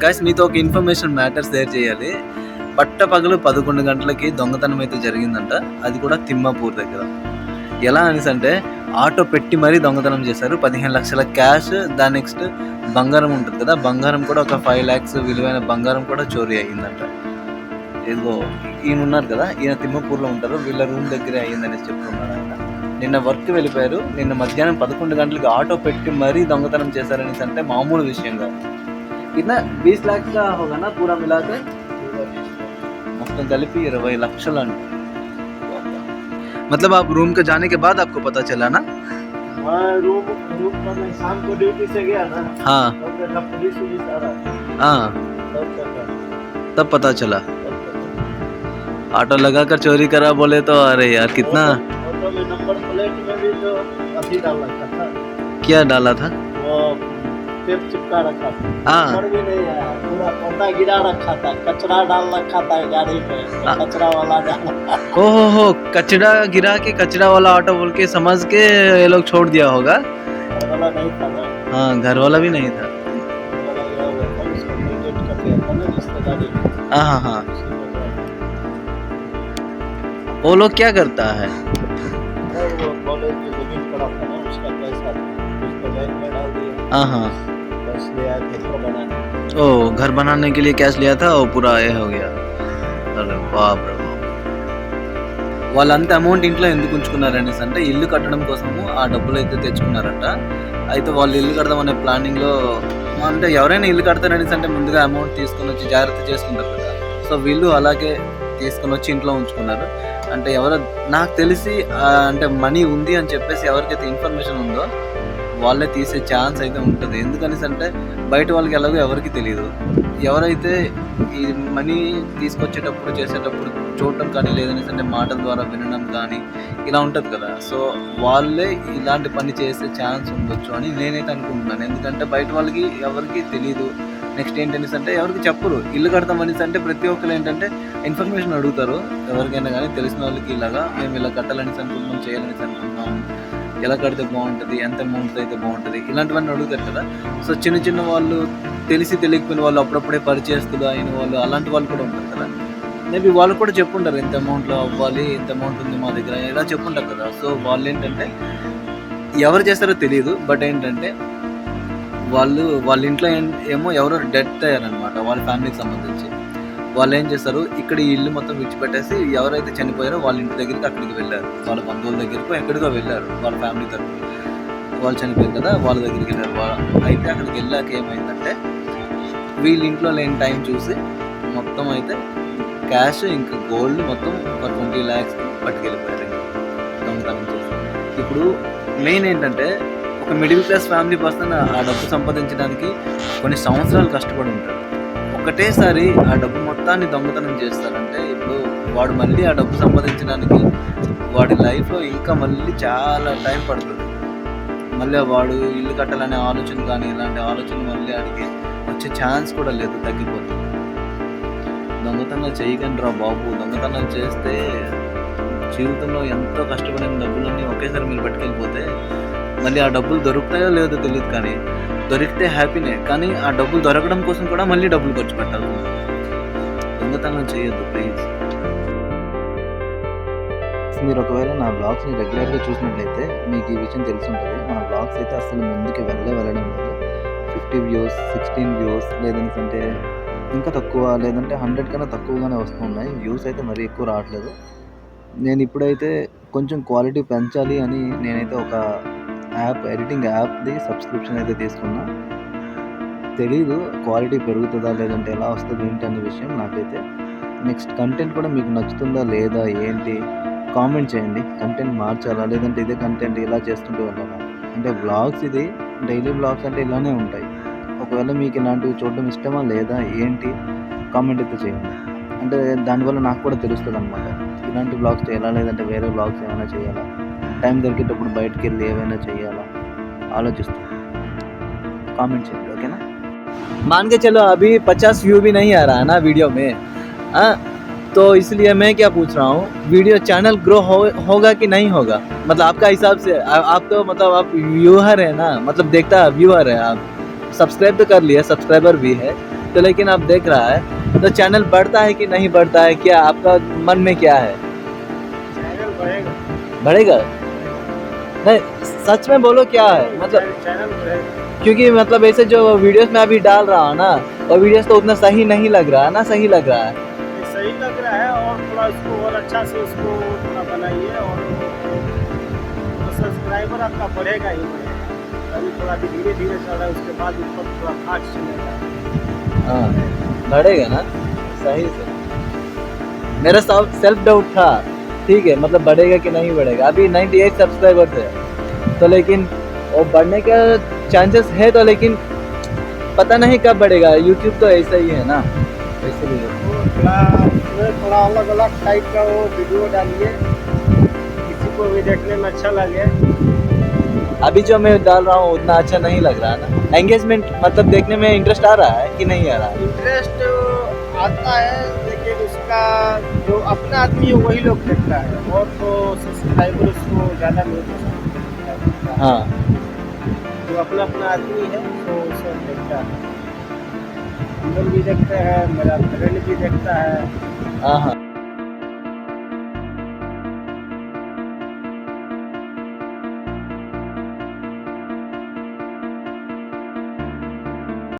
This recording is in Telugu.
గైస్ మీతో ఒక ఇన్ఫర్మేషన్ మ్యాటర్ షేర్ చేయాలి. పట్టపగలు 11 గంటలకి దొంగతనం అయితే జరిగిందంట. అది కూడా తిమ్మాపూర్ దగ్గర. ఎలా అనేసి అంటే ఆటో పెట్టి మరీ దొంగతనం చేశారు. 15 లక్షల క్యాష్, దాని నెక్స్ట్ బంగారం ఉంటుంది కదా, బంగారం కూడా ఒక 5 lakhs విలువైన బంగారం కూడా చోరీ అయ్యిందంట. ఏదో ఈయన ఉన్నారు కదా, ఈయన తిమ్మాపూర్లో ఉంటారు, వీళ్ళ రూమ్ దగ్గరే అయ్యిందనేసి చెప్తున్నాడు ఆయన. నిన్న వర్క్ వెళ్ళిపోయారు, నిన్న మధ్యాహ్నం 11 గంటలకి ఆటో పెట్టి మరీ దొంగతనం చేశారనేసి అంటే మామూలు విషయం కాదు. कितना 20 लाख का होगा ना पूरा मिला के, మొత్తం కలిపి 20 లక్షలు అండి. मतलब आप रूम के जाने के बाद आपको पता चला ना? रूम पर मैं शाम को ड्यूटी से गया ना, हाँ तब देखा पुलिस आ रहा, हाँ तब पता चला. ऑटो लगा कर चोरी करा बोले तो अरे यार कितना. ऑटो में नंबर प्लेट में भी जो अभी डाल रखा था. क्या डाला था? वो टेप चिपका रखा था. हाँ नंबर भी नहीं आया, पूरा पौधा गिरा रखा था, कचरा डाल रखा था गाड़ी पे, कचरा वाला डाला. ओहो, कचरा गिरा के कचरा वाला ऑटो बोल के समझ के ये लोग छोड़ दिया होगा. घर वाला नहीं था ना. हाँ घर वाला भी नहीं था. घर वाला गया हुआ था, उसको नेगेट कर दिया था ना रिश्तेदारी. हाँ हाँ हाँ. वो लोग क्या करता है? वो कॉलेज में जमीन पड़ा था ना, उसका पैसा उसको बैंक में डाल दिया. हाँ हाँ. बस ले आया घर बनाने. ओ घर बनाने के लिए कैश लिया था और पूरा ये हो गया. अरे बाप रे बाप. వాళ్ళంత అమౌంట్ ఇంట్లో ఎందుకు ఉంచుకున్నారనేసి అంటే ఇల్లు కట్టడం కోసము ఆ డబ్బులు అయితే తెచ్చుకున్నారంట. అయితే వాళ్ళు ఇల్లు కడదాం అనే ప్లానింగ్లో, అంటే ఎవరైనా ఇల్లు కడతారనేసి అంటే ముందుగా అమౌంట్ తీసుకొని వచ్చి జాగ్రత్త చేసుకుంటారు కదా. సో వీళ్ళు అలాగే తీసుకొని వచ్చి ఇంట్లో ఉంచుకున్నారు. అంటే ఎవరో నాకు తెలిసి అంటే మనీ ఉంది అని చెప్పేసి ఎవరికైతే ఇన్ఫర్మేషన్ ఉందో వాళ్ళే తీసే ఛాన్స్ అయితే ఉంటుంది. ఎందుకనేసి అంటే బయట వాళ్ళకి ఎలాగో ఎవరికి తెలియదు. ఎవరైతే ఈ మనీ తీసుకొచ్చేటప్పుడు చేసేటప్పుడు చూడటం కానీ, లేదనేసి అంటే మాటల ద్వారా వినడం కానీ ఇలా ఉంటుంది కదా. సో వాళ్ళే ఇలాంటి పని చేసే ఛాన్స్ ఉండొచ్చు అని నేనైతే అనుకుంటున్నాను. ఎందుకంటే బయట వాళ్ళకి ఎవరికి తెలియదు. నెక్స్ట్ ఏంటనేసి అంటే ఎవరికి చెప్పరు. ఇల్లు కడతామనేసి అంటే ప్రతి ఒక్కరు ఏంటంటే ఇన్ఫర్మేషన్ అడుగుతారు. ఎవరికైనా కానీ తెలిసిన వాళ్ళకి ఇలాగా మేము ఇలా కట్టాలనేసి అనుకుంటున్నాం, చేయాలనేసి అనుకుంటున్నాము, ఎలా కడితే బాగుంటుంది, ఎంత అమౌంట్ అయితే బాగుంటుంది, ఇలాంటివన్నీ అడుగుతారు కదా. సో చిన్న చిన్న వాళ్ళు, తెలిసి తెలియకపోయిన వాళ్ళు, అప్పుడప్పుడే పరిచయస్తులు అయిన వాళ్ళు, అలాంటి వాళ్ళు కూడా ఉంటారు కదా. మేబీ వాళ్ళు కూడా చెప్పుంటారు ఎంత అమౌంట్లో అవ్వాలి, ఎంత అమౌంట్ ఉంది మా దగ్గర, ఇలా చెప్పుంటారు కదా. సో వాళ్ళు ఏంటంటే ఎవరు చేస్తారో తెలియదు. బట్ ఏంటంటే వాళ్ళ ఇంట్లో ఏమో ఎవరో డెత్ అయ్యారనమాట, వాళ్ళ ఫ్యామిలీకి సంబంధించి. వాళ్ళు ఏం చేస్తారు, ఇక్కడ ఈ ఇల్లు మొత్తం విడిచిపెట్టేసి ఎవరైతే చనిపోయారో వాళ్ళ ఇంటి దగ్గరికి అక్కడికి వెళ్ళారు. వాళ్ళ బంధువుల దగ్గరకు ఎక్కడికో వెళ్ళారు. వాళ్ళ ఫ్యామిలీ తరఫున వాళ్ళు చనిపోయారు కదా, వాళ్ళ దగ్గరికి వెళ్ళారు. అయితే అక్కడికి వెళ్ళాక ఏమైందంటే వీళ్ళ ఇంట్లో లేని టైం చూసి మొత్తం అయితే క్యాష్ ఇంకా గోల్డ్ మొత్తం ఒక 20 lakhs పట్టుకెళ్ళిపోయారు దొంగతనం చేసి. ఇప్పుడు మెయిన్ ఏంటంటే ఒక మిడిల్ క్లాస్ ఫ్యామిలీ పర్సన్ ఆ డబ్బు సంపాదించడానికి కొన్ని సంవత్సరాలు కష్టపడి ఉంటారు. ఒకటేసారి ఆ డబ్బు మొత్తాన్ని దొంగతనం చేస్తారంటే ఇప్పుడు వాడు మళ్ళీ ఆ డబ్బు సంపాదించడానికి వాడి లైఫ్లో ఇంకా మళ్ళీ చాలా టైం పడుతుంది. మళ్ళీ వాడు ఇల్లు కట్టాలనే ఆలోచన కానీ ఇలాంటి ఆలోచన మళ్ళీ ఆడికి వచ్చే ఛాన్స్ కూడా లేదు, తగ్గిపోతుంది. దొంగతనం చేయకండి రా బాబు. దొంగతనం చేస్తే జీవితంలో ఎంతో కష్టపడిన డబ్బులన్నీ ఒకేసారి మీరు పట్టుకెళ్ళిపోతే మళ్ళీ ఆ డబ్బులు దొరుకుతాయో లేదో తెలియదు, కానీ దొరికితే హ్యాపీనే. కానీ ఆ డబ్బులు దొరకడం కోసం కూడా మళ్ళీ డబ్బులు ఖర్చు పెట్టాలి. దొంగతనం చేయొద్దు ప్లీజ్. మీరు ఒకవేళ నా బ్లాగ్స్ని రెగ్యులర్గా చూసినట్లయితే మీకు ఈ విషయం తెలిసి ఉంటుంది. నా బ్లాగ్స్ అయితే అసలు ముందుకు వెళ్ళడం లేదు. 50 views, 16 views, లేదంటే ఇంకా తక్కువ, లేదంటే 100 కన్నా తక్కువగానే వస్తున్నాయి. వ్యూస్ అయితే మరీ ఎక్కువ రావట్లేదు. నేను ఇప్పుడైతే కొంచెం క్వాలిటీ పెంచాలి అని నేనైతే ఒక ఎడిటింగ్ యాప్ది సబ్స్క్రిప్షన్ అయితే తీసుకున్నా. తెలీదు క్వాలిటీ పెరుగుతుందా లేదంటే ఎలా వస్తుంది ఏంటి అనే విషయం నాకైతే. నెక్స్ట్ కంటెంట్ కూడా మీకు నచ్చుతుందా లేదా ఏంటి కామెంట్ చేయండి. కంటెంట్ మార్చాలా లేదంటే ఇదే కంటెంట్ ఇలా చేస్తుంటూ వెళ్ళాలా? అంటే బ్లాగ్స్, ఇది డైలీ బ్లాగ్స్ అంటే ఇలానే ఉంటాయి. ఒకవేళ మీకు ఇలాంటివి చూడడం ఇష్టమా లేదా ఏంటి కామెంట్ అయితే చేయండి. అంటే దానివల్ల నాకు కూడా తెలుస్తుంది అనమాట, ఇలాంటి బ్లాగ్స్ చేయాలా లేదంటే వేరే బ్లాగ్స్ ఏమైనా చేయాలా, టైం దొరికేటప్పుడు బయటకు వెళ్ళి ఏమైనా చేయాలా ఆలోచిస్తాను. కామెంట్ చేయండి, ఓకేనా? मान के चलो अभी 50 व्यू भी नहीं आ रहा है ना वीडियो में, तो इसलिए मैं क्या पूछ रहा हूँ, वीडियो चैनल ग्रो होगा कि नहीं होगा? मतलब आपका हिसाब से, आप तो मतलब आप व्यूअर है ना, मतलब देखता व्यूअर है, आप सब्सक्राइब तो कर लिया, सब्सक्राइबर भी है, तो लेकिन अब देख रहा है तो चैनल बढ़ता है कि नहीं बढ़ता है, क्या आपका मन में क्या है? चैनल बढ़ेगा, बढ़ेगा? नहीं, सच में बोलो क्या है मतलब, चैनल बढ़ेगा। क्योंकि मतलब ऐसे जो वीडियोस में अभी डाल रहा हूँ ना, वो वीडियोस तो उतना सही नहीं लग रहा है ना, सही लग रहा है। ये सही लग रहा है और थोड़ा इसको और अच्छा से उसको थोड़ा बनाइए और सब्सक्राइबर आपका बढ़ेगा ही बढ़ेगा। अभी थोड़ा भी धीरे धीरे चल रहा है, उसके बाद ऊपर थोड़ा फास्ट चलेगा। हाँ, बढ़ेगा ना सही से। मेरा सेल्फ डाउट था, ठीक है, मतलब बढ़ेगा कि नहीं बढ़ेगा। अभी 98 सब्सक्राइबर्स है तो लेकिन वो बढ़ने का चांसेस है, तो लेकिन पता नहीं कब बढ़ेगा। यूट्यूब तो ऐसा ही है ना, इसलिए। तो थोड़ा उसमें थोड़ा अलग अलग टाइप का वो वीडियो डालिए, किसी को भी देखने में अच्छा लगे। अभी जो मैं डाल रहा हूँ उतना अच्छा नहीं लग रहा है ना। एंगेजमेंट मतलब देखने में इंटरेस्ट आ रहा है कि नहीं आ रहा है? इंटरेस्ट आता है, लेकिन उसका जो अपना आदमी है वही लोग देखता है, और तो सब्सक्राइबर उसको ज़्यादा नहीं पसंद। हाँ जो अपना अपना आदमी है तो सब देखता है। हम लोग भी देखते हैं, मेरा फ्रेंड भी देखता है। हाँ हाँ।